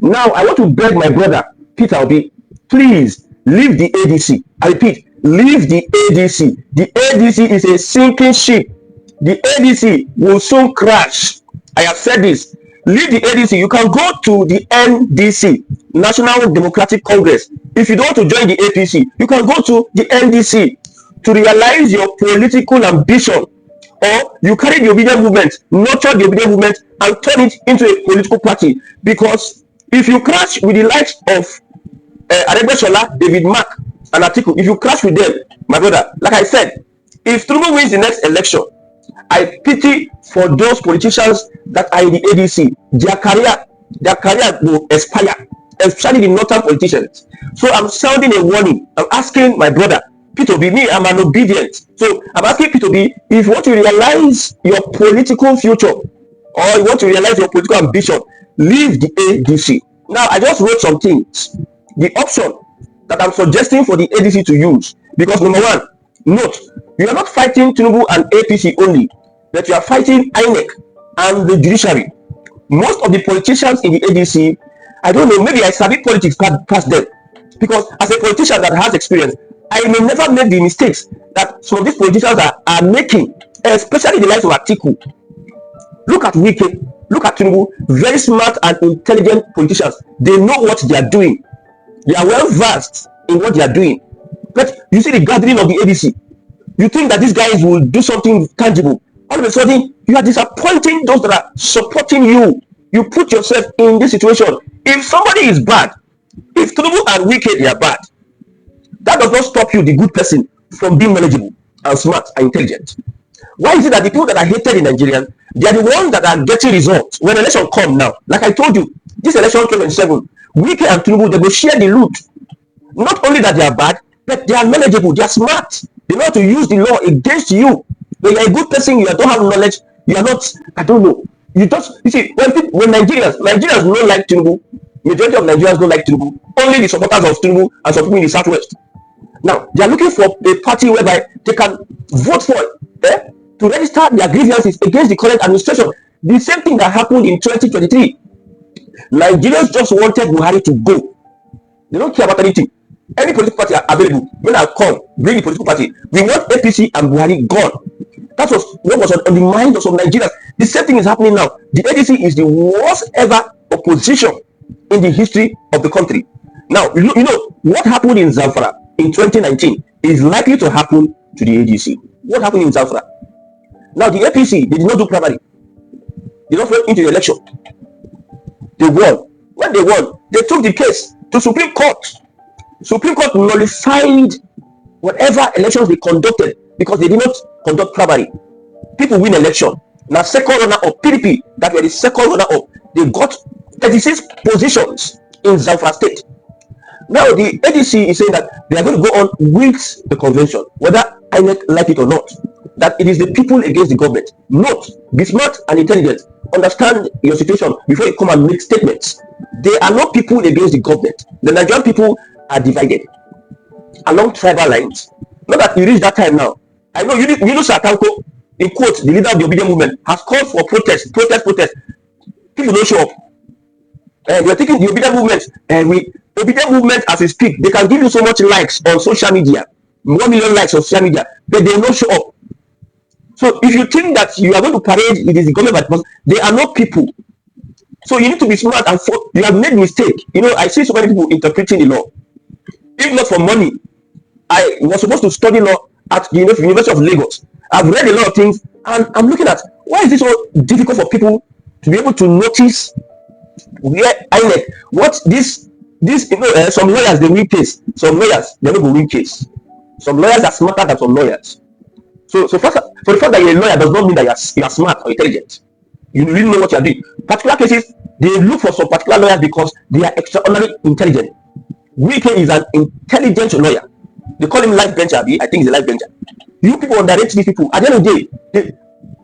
Now, I want to beg my brother, Peter Obi, please leave the ADC. I repeat, leave the ADC. The ADC is a sinking ship. The ADC will soon crash. I have said this. Leave the ADC. You can go to the NDC, National Democratic Congress. If you don't want to join the APC, you can go to the NDC to realize your political ambition. Or you carry the obedient movement, nurture the obedient movement, and turn it into a political party. Because if you crash with the likes of Adegbeshola, David Mark, and Atiku, if you crash with them, my brother, like I said, if Tinubu wins the next election, I pity for those politicians that are in the ADC. Their career will expire, especially the northern politicians. So I'm sounding a warning. I'm asking my brother, Peter Obi, me, I'm an obedient. So I'm asking Peter Obi, if you want to realize your political future, or you want to realize your political ambition, leave the ADC. Now, I just wrote some things. The option that I'm suggesting for the ADC to use, because number one, note, you are not fighting Tinubu and APC only, but you are fighting Inec and the judiciary. Most of the politicians in the ADC, I don't know, maybe I studied politics past them, because as a politician that has experience, I may never make the mistakes that some of these politicians are making, especially the likes of Atiku. Look at Wike, look at Tinubu, very smart and intelligent politicians. They know what they are doing. They are well versed in what they are doing. But you see the gathering of the ADC, you think that these guys will do something tangible. All of a sudden, you are disappointing those that are supporting you. You put yourself in this situation. If somebody is bad, if Tinubu and Wike they are bad, that does not stop you, the good person, from being knowledgeable and smart and intelligent. Why is it that the people that are hated in Nigeria, they are the ones that are getting results when election come now? Like I told you, this election 2027, Wike and Tinubu, they will share the loot. Not only that they are bad, but they are knowledgeable, they are smart. They know how to use the law against you. When you are a good person, you don't have knowledge, you are not, I don't know. You see, when Nigerians don't like Tinubu, majority of Nigerians don't like Tinubu, only the supporters of Tinubu and some people in the southwest. Now, they are looking for a party whereby they can vote for to register their grievances against the current administration. The same thing that happened in 2023. Nigerians just wanted Buhari to go. They don't care about anything. Any political party are available. When I come, bring the political party. We want APC and Buhari gone. That was what was on the mind of some Nigerians. The same thing is happening now. The ADC is the worst ever opposition in the history of the country. Now, you know what happened in Zamfara in 2019 is likely to happen to the ADC. What happened in Zamfara? Now, the APC, they did not do primary. They don't went into the election. They won. When they won, they took the case to Supreme Court. Supreme Court nullified whatever elections they conducted because they did not conduct primary. People win election. Now, second runner-up, PDP, that were the second runner-up, they got 36 positions in Zamfara State. Now, the ADC is saying that they are going to go on with the convention, whether Inec like it or not. That it is the people against the government. Note, be smart and intelligent. Understand your situation before you come and make statements. They are not people against the government. The Nigerian people are divided along tribal lines. Not that you reach that time now. I know Yunus Atanko, in quote, the leader of the obedient movement, has called for protest. People don't show up. And we're taking the obedient movement, and obedient movement as we speak, they can give you so much likes on social media, 1 million likes on social media, but they don't show up. So if you think that you are going to parade, it is the government, but they are not people. So you need to be smart and you have made mistake. You know, I see so many people interpreting the law. If not for money, I was supposed to study law at the University of Lagos. I've read a lot of things, and I'm looking at why is it so difficult for people to be able to notice where Inec, what this some lawyers they win case, some lawyers they don't go win case. Some lawyers are smarter than some lawyers. So for the fact that you're a lawyer does not mean that you are smart or intelligent. You really know what you are doing. Particular cases, they look for some particular lawyers because they are extraordinarily intelligent. Wike is an intelligent lawyer. They call him life bencher. I think he's a life bencher. You people underrate these people. At the end of the day,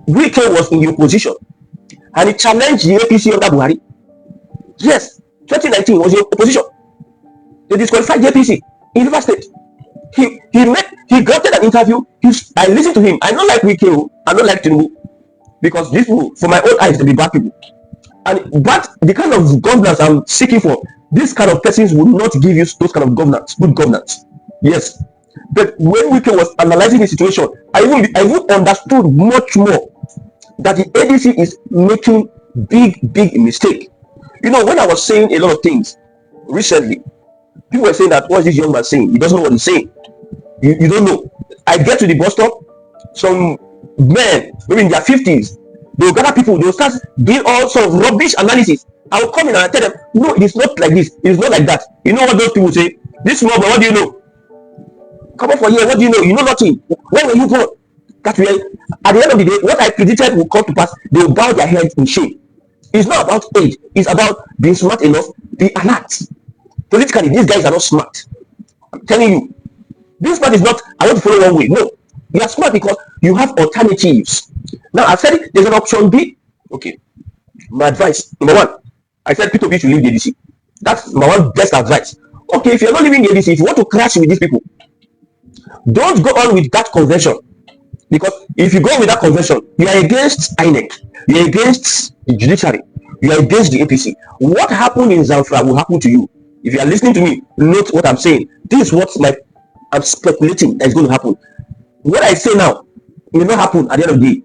Wike was in the opposition and he challenged the APC under Buhari. Yes, 2019 was in opposition. They disqualified the APC in River State. He granted an interview. I listened to him. I don't like Wike. I don't like Tinubu because these people, for my own eyes, they be bad people. But the kind of governance I'm seeking for, this kind of persons will not give you those kind of governance, good governance. Yes. But when Wike was analyzing the situation, I even understood much more that the ADC is making big mistake. When I was saying a lot of things recently, people were saying that what's this young man saying? He doesn't know what he's saying. You don't know. I get to the bus stop, some men, maybe in their 50s, they'll gather people, they'll start doing all sorts of rubbish analysis. I'll come in and I tell them, no, it is not like this, it is not like that. You know what those people say? This small boy, what do you know? Come up for here, what do you know? You know nothing. Where were you born? That way, at the end of the day, what I predicted will come to pass. They will bow their heads in shame. It's not about age, it's about being smart enough, be alert. Politically, these guys are not smart. I'm telling you. This part is not, I want to follow one way. No. You are smart because you have alternatives. Now, I said it, there's an option B. Okay. My advice, number one, I said Peter Obi should leave the ADC. That's my one best advice. Okay, if you're not leaving the ADC, if you want to crash with these people, don't go on with that convention. Because if you go with that convention, you are against Inec, you are against the judiciary, you are against the APC. What happened in Zamfara will happen to you. If you are listening to me, note what I'm saying. This is what I'm speculating that is going to happen. What I say now will not happen at the end of the day.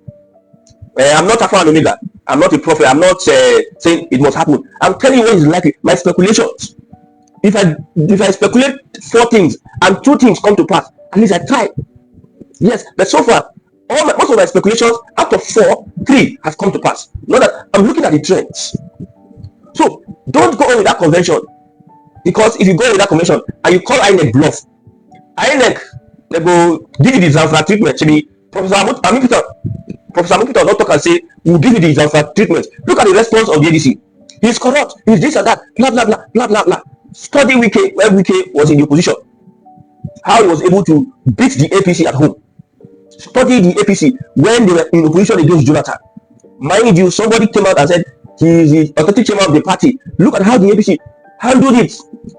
I'm not Alpha and Omega. I'm not a prophet. I'm not saying it must happen. I'm telling you what is likely. My speculations. If I speculate 4 things and 2 things come to pass, at least I try. Yes, but so far, most of my speculations out of 4, 3 has come to pass. Not that I'm looking at the trends. So don't go on with that convention, because if you go with that convention and you call INEC bluff, INEC they go give you the Zamfara treatment. Maybe Professor Amukita will not talk and say we'll give you the Zamfara treatment. Look at the response of the ADC. He's corrupt. He's this and that. Blah blah blah blah blah blah. Study Wike when Wike was in the opposition. How he was able to beat the APC at home. Study the APC when they were in opposition against Jonathan. Mind you, somebody came out and said he is the authentic chairman of the party. Look at how the APC handled it.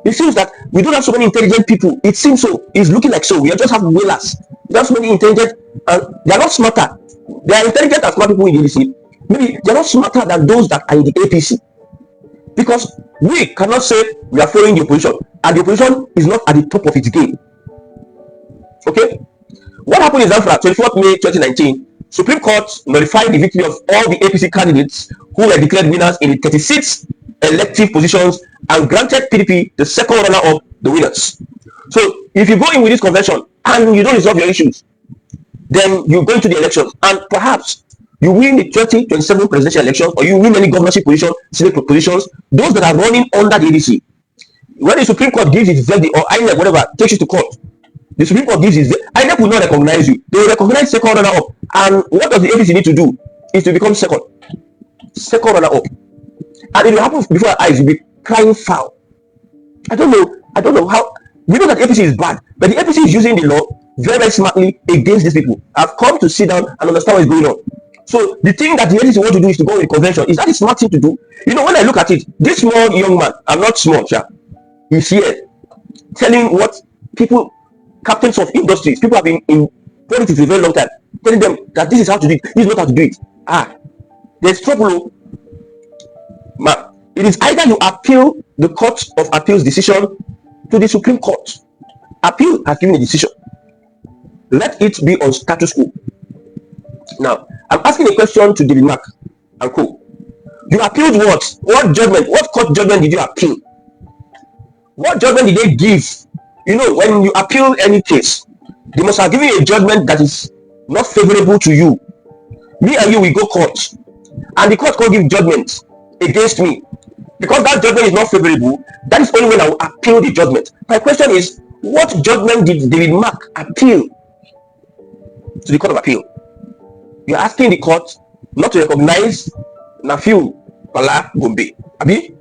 It seems that we don't have so many intelligent people. It seems so. It's looking like so. We just have whalers. We have so many intelligent, and they are not smarter. They are intelligent and smart people in the APC. Maybe they are not smarter than those that are in the APC. Because we cannot say we are following the opposition, and the opposition is not at the top of its game. Okay? What happened in Zamfara, 24th May 2019, Supreme Court nullified the victory of all the APC candidates who were declared winners in the 36 elective positions and granted PDP the second runner-up, the winners. So if you go in with this convention and you don't resolve your issues, then you go into the elections and perhaps you win the 2027 presidential elections, or you win any governorship position, senate positions, those that are running under the ADC. When the Supreme Court gives its verdict, or INEC, whatever, takes you to court, the Supreme Court gives its verdict, INEC will not recognize you. They will recognize second runner-up. And what does the APC need to do? Is to become second runner-up. And it will happen before our eyes. You'll be crying foul. I don't know how. We know that APC is bad, but the APC is using the law very, very smartly against these people. I've come to sit down and understand what is going on. So the thing that the APC want to do is to go with convention. Is that a smart thing to do? When I look at it, this small young man, I'm not small, he's here telling what people, captains of industries, people have been in politics for a very long time, telling them that this is how to do it, this is not how to do it. There's trouble. Man, it is either you appeal the Court of Appeals decision to the Supreme Court. Appeal has given a decision. Let it be on status quo. Now, I'm asking a question to David Mark and co. You appealed what? What judgment? What court judgment did you appeal? What judgment did they give? When you appeal any case, they must have given you a judgment that is not favorable to you. Me and you, we go court, and the court can't give judgment against me because that judgment is not favorable. That is only when I will appeal the judgment. My question is, what judgment did David Mark appeal to the Court of Appeal? You're asking the court not to recognize Nafiu Bala Gombe. Abi?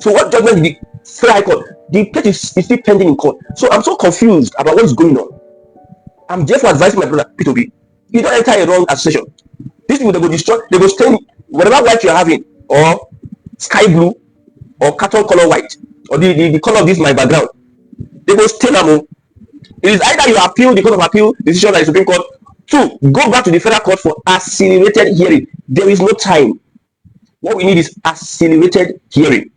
So what judgment did the Federal High Court? The case is still pending in court. So I'm so confused about what is going on. I'm just advising my brother Peter Obi. You don't enter a wrong association. These people, they will destroy, they will stain whatever white you're having, or sky blue, or carton color white, or the color of this my background. They will stain them. It is either you appeal the Court of Appeal decision by the Supreme Court, 2, go back to the Federal Court for accelerated hearing. There is no time. What we need is accelerated hearing.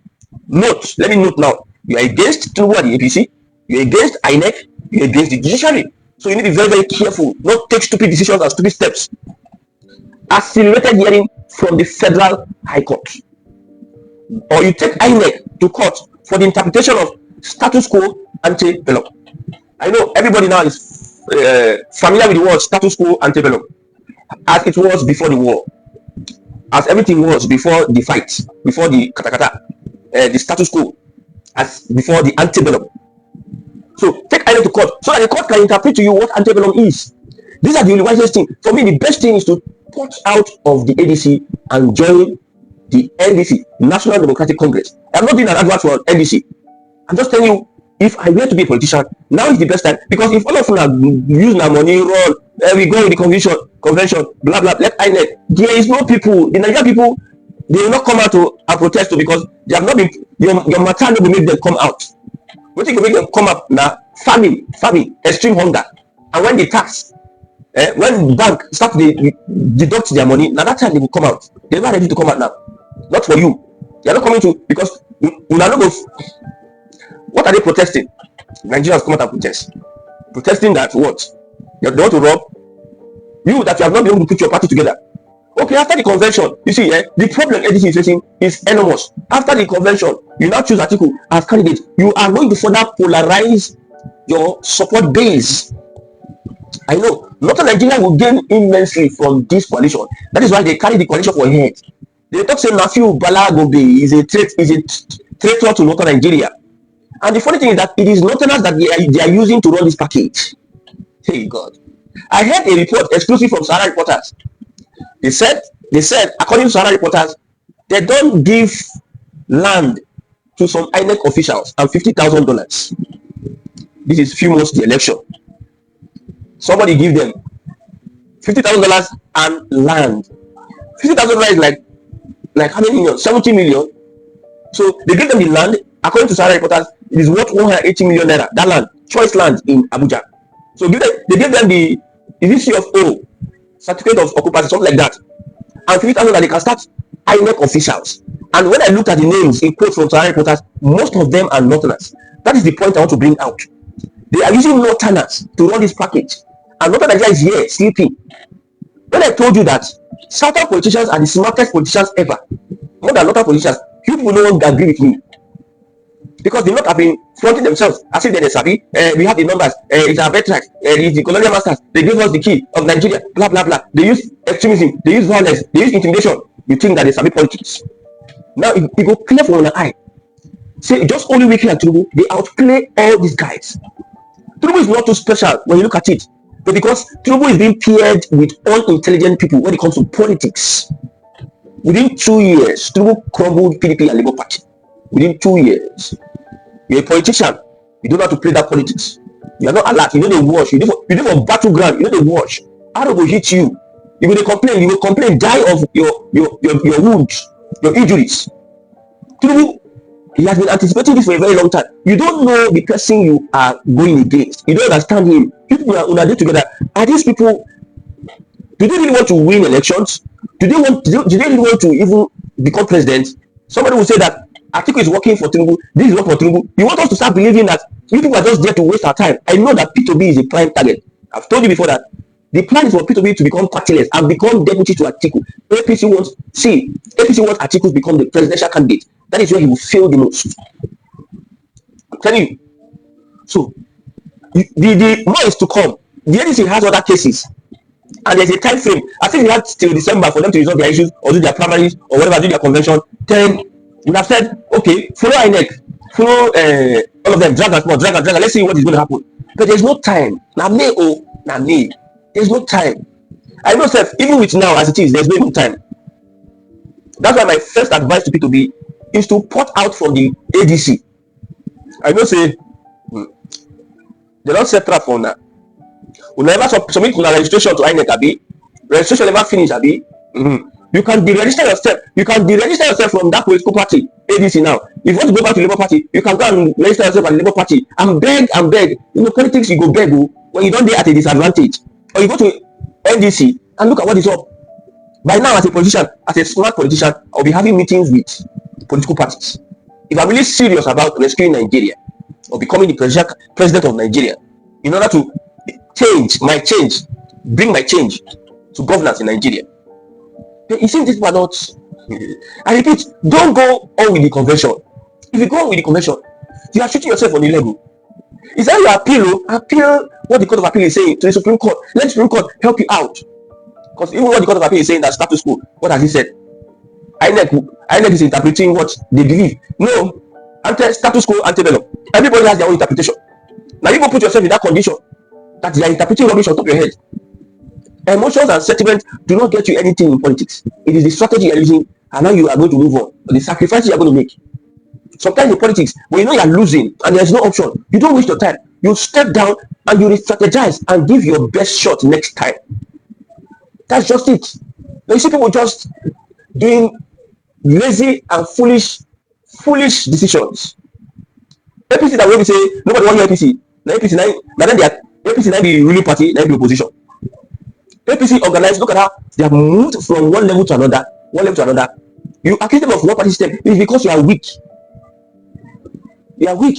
Note, let me note now. You are against Tinubu and the APC, you are against Inec, you are against the judiciary. So you need to be very, very careful, not take stupid decisions and stupid steps. Accelerated hearing from the Federal High Court. Or you take Inec to court for the interpretation of status quo antebellum. I know everybody now is familiar with the word status quo antebellum, as it was before the war, as everything was before the fight, before the katakata, the status quo, as before the antebellum. So take Inec to court so that the court can interpret to you what antebellum is. These are the only wisest thing. For me, the best thing is to put out of the ADC and join the NDC, National Democratic Congress. I'm not doing an advert for NDC. I'm just telling you, if I were to be a politician, now is the best time. Because if all of you are using our money, roll, we go with the convention, blah blah, let INEC. There is no people. The Nigerian people, they will not come out to protest because they have not been. Your matter will make them come out. What you make them come up now? Famine, extreme hunger, and when they tax, when the bank start to deduct their money, now that time they will come out. They're not ready to come out now. Not for you. They are not coming to because you are not going. What are they protesting? Nigerians come out and protest. Protesting that what? They want to rob you, that you have not been able to put your party together. Okay, after the convention, you see, the problem ADC is facing is enormous. After the convention, you now choose Atiku as candidate. You are going to further polarize your support base. I know, Northern Nigeria will gain immensely from this coalition. That is why they carry the coalition for head. They talk saying Nafiu Balagobe is a traitor to Northern Nigeria. And the funny thing is that it is Northerners that they are using to run this package. Hey God. I heard a report exclusive from Sahara Reporters. They said, according to Sahara Reporters, they don't give land to some INEC officials and $50,000. This is few months to the election. Somebody give them $50,000 and land. $50,000 is like how many million? 70 million. So they give them the land. According to Sahara Reporters, it is worth 180 million naira. That land, choice land in Abuja. So they give them the CFO, certificate of occupancy, something like that, and 50,000 that they can start INEC officials. And when I looked at the names in quotes from Sahara Reporters, most of them are Northerners. That is the point I want to bring out. They are using Northerners to run this package, and Northern Nigeria is here sleeping. When I told you that Southern politicians are the smartest politicians ever, more than Northern politicians, you people no one agree with me. Because they not have been fronting themselves as if they're savvy. We have the numbers. It's our veterans. It's the colonial masters. They gave us the key of Nigeria. Blah blah blah. They use extremism. They use violence. They use intimidation. You think that they savvy politics? Now it go clear for one eye. Say just only Wiki and Tinubu, they outplay all these guys. Tinubu is not too special when you look at it, but because Tinubu is being paired with unintelligent people when it comes to politics. Within 2 years, Tinubu crumbled PDP and Labour Party. Within 2 years. You're a politician. You don't know how to play that politics. You are not alert. You know the watch. You know for battleground. You know the watch. Arrow will hit you. You will complain. You will complain. Die of your wounds, your injuries. Tinubu, he has been anticipating this for a very long time. You don't know the person you are going against. You don't understand him. People are there together. Are these people? Do they really want to win elections? Do they really want to even become president? Somebody will say that Atiku is working for Tinubu. This is working for Tinubu. You want us to start believing that you people are just there to waste our time. I know that Peter Obi is a prime target. I've told you before that the plan is for Peter Obi to become partyless and become deputy to Atiku. APC wants Atiku to become the presidential candidate. That is where he will fail the most. I'm telling you. So the more is to come. The NDC has other cases. And there's a time frame. I think they have till December for them to resolve their issues or do their primaries or whatever, do their convention. Then you have said, okay, follow INEC, follow all of them, drag and small, drag. Let's see what is going to happen. But there's no time. There's no time. I know, self, even with now as it is, there's no time. That's why my first advice to P2B is to port out from the ADC. I know, say, they don't set trap for now. We never submit registration to INEC, Abi. Registration never finish, Abi. You can deregister yourself. You can deregister yourself from that political party, ADC now. If you want to go back to Labour Party, you can go and register yourself at the Labour Party and beg. You know, politics, you go beg when you don't get at a disadvantage. Or you go to NDC and look at what is up. By now, as a politician, as a smart politician, I'll be having meetings with political parties. If I'm really serious about rescuing Nigeria or becoming the president of Nigeria, in order to bring my change to governance in Nigeria, then it seems these people are not. I repeat, don't go on with the convention. If you go on with the convention, you are shooting yourself on the level. Is that your appeal what the Court of Appeal is saying to the Supreme Court? Let the Supreme Court help you out. Because even what the Court of Appeal is saying, that status quo, what has he said? INEC is interpreting what they believe. No, status quo, antebellum. Everybody has their own interpretation. Now you go put yourself in that condition that you are interpreting rubbish on top of your head. Emotions and sentiments do not get you anything in politics. It is the strategy you are using and how you are going to move on, the sacrifices you are going to make. Sometimes in politics, when you know you are losing and there is no option, you don't waste your time. You step down and you re-strategize and give your best shot next time. That's just it. Now you see people just doing lazy and foolish decisions. APC that when we say nobody want APC. Now APC then they are APC now the ruling party, now the opposition. APC organized, look at how they have moved from one level to another. You accuse them of one party system. It is because you are weak. You are weak.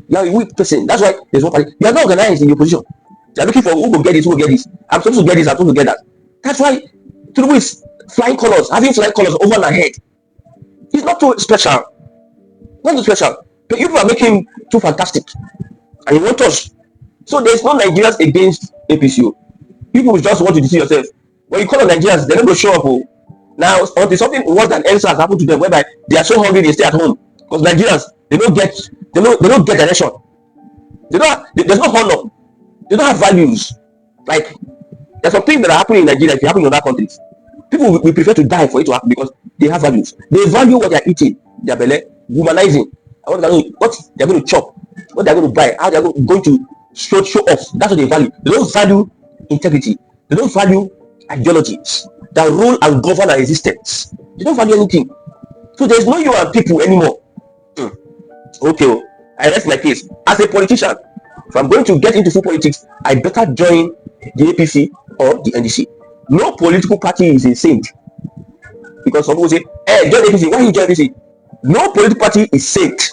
You are a weak person. That's why there's one party. You are not organized in your position. They are looking for who will get this, who will get this. I'm supposed to get this, I'm supposed to get that. That's why Tinubu is having flying colors over my head. He's not too special. Not too special. But you people are making him too fantastic. And you want us. So there's no Nigerians against APCO. People just want to deceive yourself. When you call on Nigerians, they're not going to show up. Now, until something worse than else has happened to them, whereby they are so hungry they stay at home. Because Nigerians, they don't get direction. There's no honor. They don't have values. Like, there's some things that are happening in Nigeria, if it happens in other countries. People will prefer to die for it to happen because they have values. They value what they are eating, their belly, humanizing, what they're going to chop, what they're going to buy, how they're going to show off. That's what they value. They don't value integrity. They don't value ideologies that rule and govern our existence. They don't value anything. So there's no you and people anymore. Okay, I rest my case. As a politician, if I'm going to get into full politics, I better join the APC or the NDC. No political party is a saint. Because some people say, hey, join APC. Why you join APC? No political party is saint.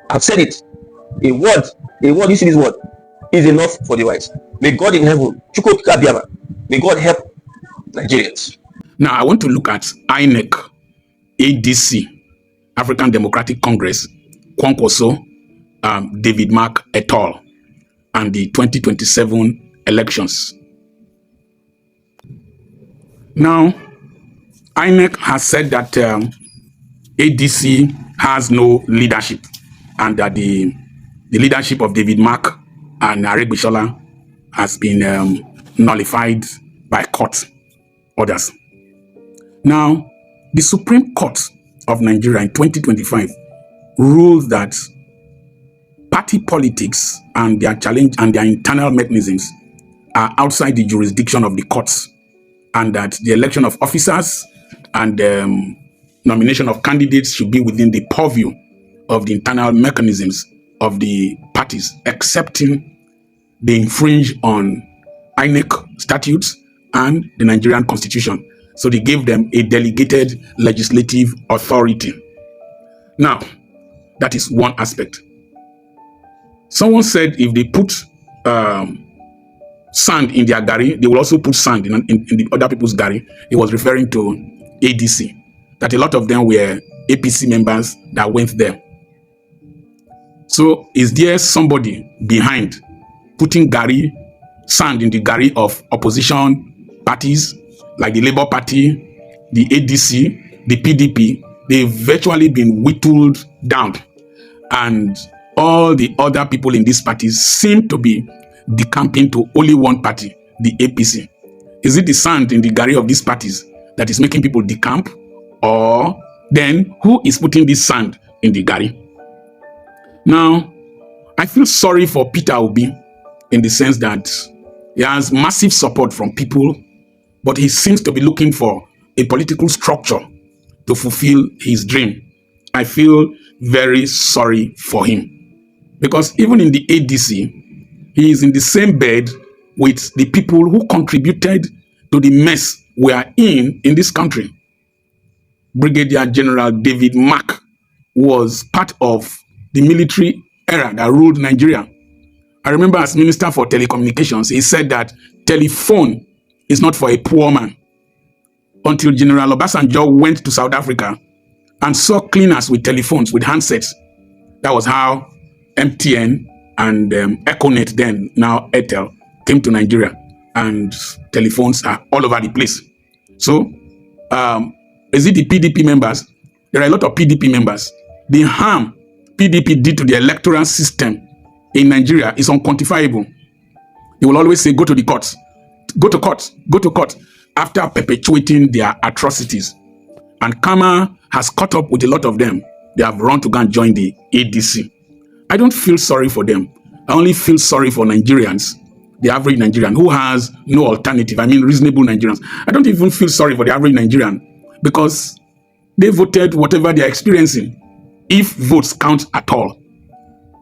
I've said it. A word, you see this word, is enough for the wise. May God in heaven, may God help Nigerians. Now, I want to look at INEC, ADC, African Democratic Congress, Kwankwaso, David Mark et al., and the 2027 elections. Now, INEC has said that ADC has no leadership and that the leadership of David Mark and Aregbesola has been nullified by court orders. Now, the Supreme Court of Nigeria in 2025 ruled that party politics and their challenge and their internal mechanisms are outside the jurisdiction of the courts, and that the election of officers and nomination of candidates should be within the purview of the internal mechanisms of the parties, excepting they infringe on INEC statutes and the Nigerian Constitution. So they gave them a delegated legislative authority. Now, that is one aspect. Someone said if they put sand in their gari, they will also put sand in the other people's gari. He was referring to ADC, that a lot of them were APC members that went there. So is there somebody behind putting sand in the gari of opposition parties like the Labour Party, the ADC, the PDP? They've virtually been whittled down, and all the other people in these parties seem to be decamping to only one party, the APC. Is it the sand in the gari of these parties that is making people decamp, or then who is putting this sand in the gari? Now, I feel sorry for Peter Obi in the sense that he has massive support from people, but he seems to be looking for a political structure to fulfill his dream. I feel very sorry for him, because even in the ADC, he is in the same bed with the people who contributed to the mess we are in this country. Brigadier General David Mark was part of the military era that ruled Nigeria. I remember as Minister for Telecommunications, he said that telephone is not for a poor man. Until General Obasanjo went to South Africa and saw cleaners with telephones, with handsets. That was how MTN and Econet, then now Airtel, came to Nigeria. And telephones are all over the place. So, is it the PDP members? There are a lot of PDP members. The harm PDP did to the electoral system in Nigeria is unquantifiable. They will always say, go to the courts, go to court, go to court, after perpetuating their atrocities. And karma has caught up with a lot of them. They have run to go and join the ADC. I don't feel sorry for them. I only feel sorry for Nigerians, the average Nigerian who has no alternative. I mean, reasonable Nigerians. I don't even feel sorry for the average Nigerian because they voted whatever they are experiencing, if votes count at all.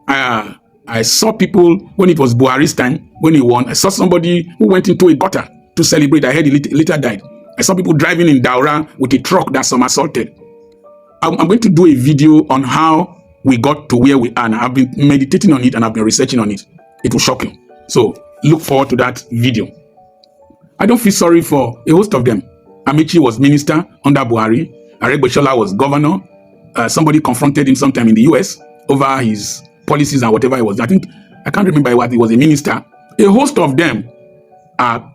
I saw people when it was Buhari's time, when he won. I saw somebody who went into a gutter to celebrate. I heard he later died. I saw people driving in Daura with a truck that somersaulted. I'm going to do a video on how we got to where we are. And I've been meditating on it and I've been researching on it. It will shock you. So look forward to that video. I don't feel sorry for a host of them. Amici was minister under Buhari. Aregbesola was governor. Somebody confronted him sometime in the US over his policies and whatever it was. I can't remember what he was, a minister. A host of them are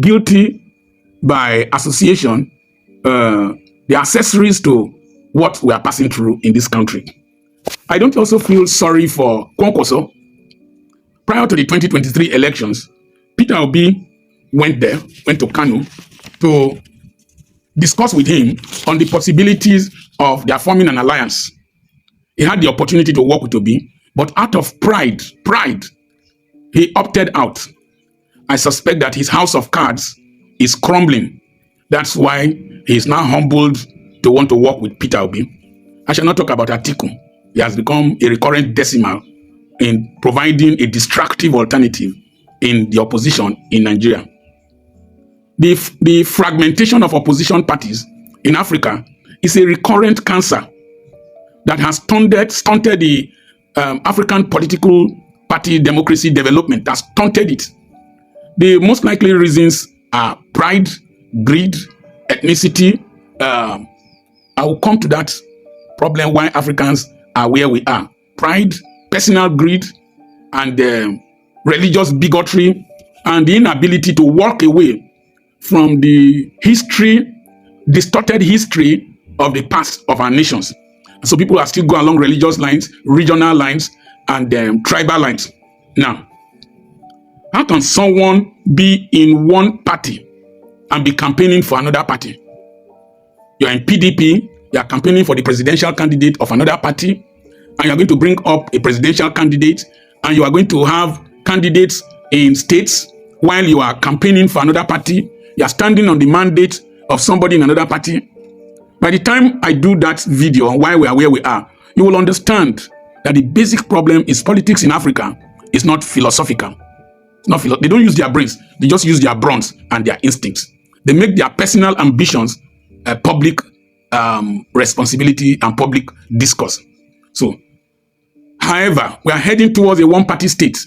guilty by association, the accessories to what we are passing through in this country. I don't also feel sorry for Kwankwaso. Prior to the 2023 elections, Peter Obi went to Kano to discuss with him on the possibilities of their forming an alliance. He had the opportunity to work with Obi, but out of pride, he opted out. I suspect that his house of cards is crumbling. That's why he is now humbled to want to work with Peter Obi. I shall not talk about Atiku. He has become a recurrent decimal in providing a destructive alternative in the opposition in Nigeria. The fragmentation of opposition parties in Africa is a recurrent cancer that has stunted the African political party democracy development, has stunted it. The most likely reasons are pride, greed, ethnicity. I will come to that problem why Africans are where we are. Pride, personal greed, and religious bigotry, and the inability to walk away from the distorted history of the past of our nations. So people are still going along religious lines, regional lines, and tribal lines. Now, how can someone be in one party and be campaigning for another party? You're in PDP, you're campaigning for the presidential candidate of another party, and you're going to bring up a presidential candidate, and you are going to have candidates in states while you are campaigning for another party. You are standing on the mandate of somebody in another party. By the time I do that video on why we are where we are, you will understand that the basic problem is politics in Africa is not philosophical. They don't use their brains. They just use their brains and their instincts. They make their personal ambitions a public responsibility and public discourse. So, however, we are heading towards a one-party state.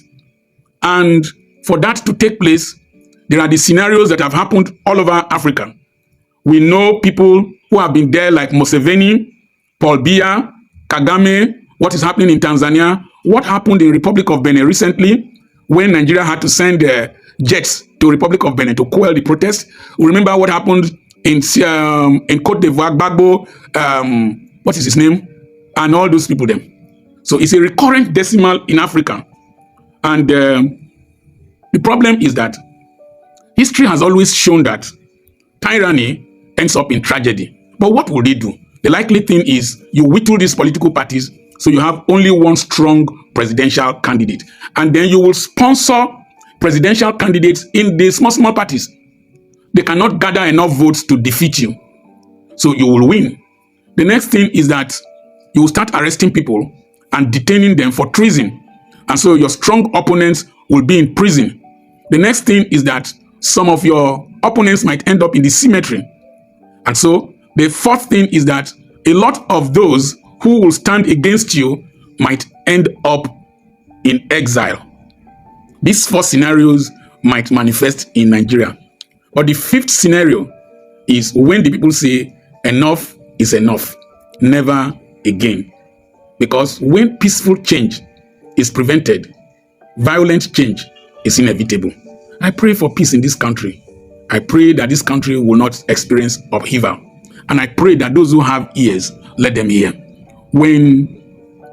And for that to take place, there are the scenarios that have happened all over Africa. We know people who have been there like Museveni, Paul Biya, Kagame, what is happening in Tanzania, what happened in Republic of Benin recently when Nigeria had to send jets to Republic of Benin to quell the protest. We remember what happened in Côte d'Ivoire, Gbagbo, what is his name, and all those people then. So it's a recurrent decimal in Africa. And the problem is that history has always shown that tyranny ends up in tragedy. But what will they do? The likely thing is you whittle these political parties so you have only one strong presidential candidate. And then you will sponsor presidential candidates in the small parties. They cannot gather enough votes to defeat you. So you will win. The next thing is that you will start arresting people and detaining them for treason. And so your strong opponents will be in prison. The next thing is that some of your opponents might end up in the cemetery. And so the fourth thing is that a lot of those who will stand against you might end up in exile. These four scenarios might manifest in Nigeria. But the fifth scenario is when the people say enough is enough, never again. Because when peaceful change is prevented, violent change is inevitable. I pray for peace in this country. I pray that this country will not experience upheaval. And I pray that those who have ears, let them hear. When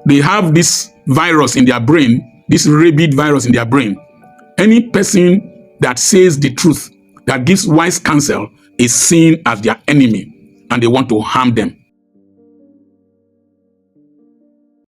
they have this virus in their brain, this rabid virus in their brain, any person that says the truth, that gives wise counsel, is seen as their enemy, and they want to harm them.